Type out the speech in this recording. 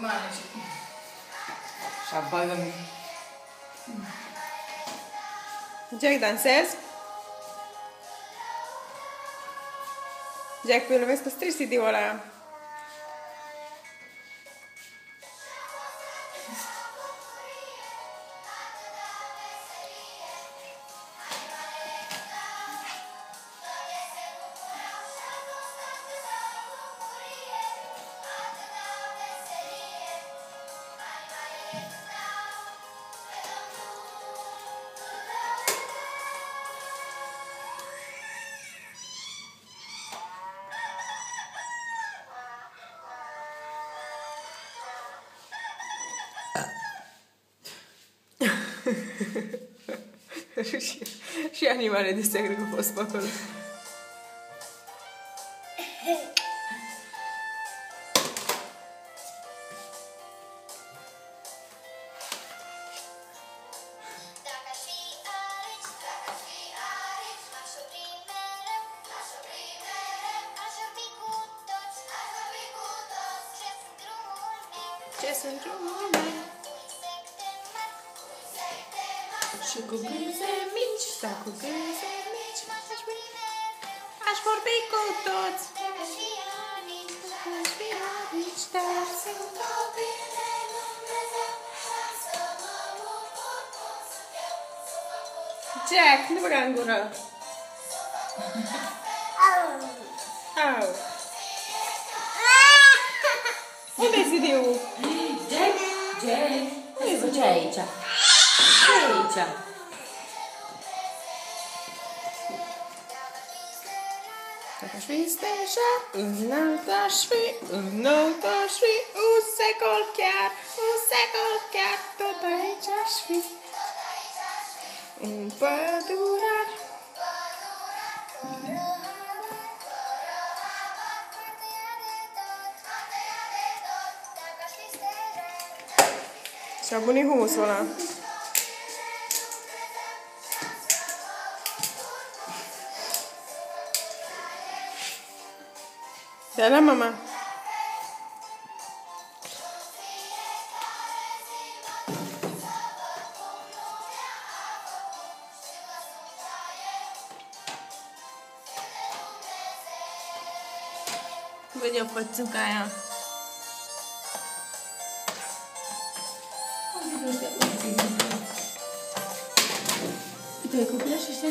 rimane. Și apagă-mi. Jack, dansezi? Jack, pelo vezi că strici CD-ul ăla. și animale de sacre că fost pe acolo. Ce sunt drumul meu? Și cu gâze mici, sau cu gâze mici, aș vorbi cu toți. Aș fi aici, dar sunt copii de Dumnezeu, ca să mă bucur cum sunt eu, să mă bucur. Jack, nu băga în gură. Au. Unde-i CD-ul? Jack, ce ai aici? Ce ai aici? Dacă aș fi steja, înalt aș fi, înalt aș fi, un secol chiar, tot aici aș fi. Un pădurar. Și-a bunit humusul ăla. Da, la mama. Vede-o pățuca aia. Uite, copilul și ăștia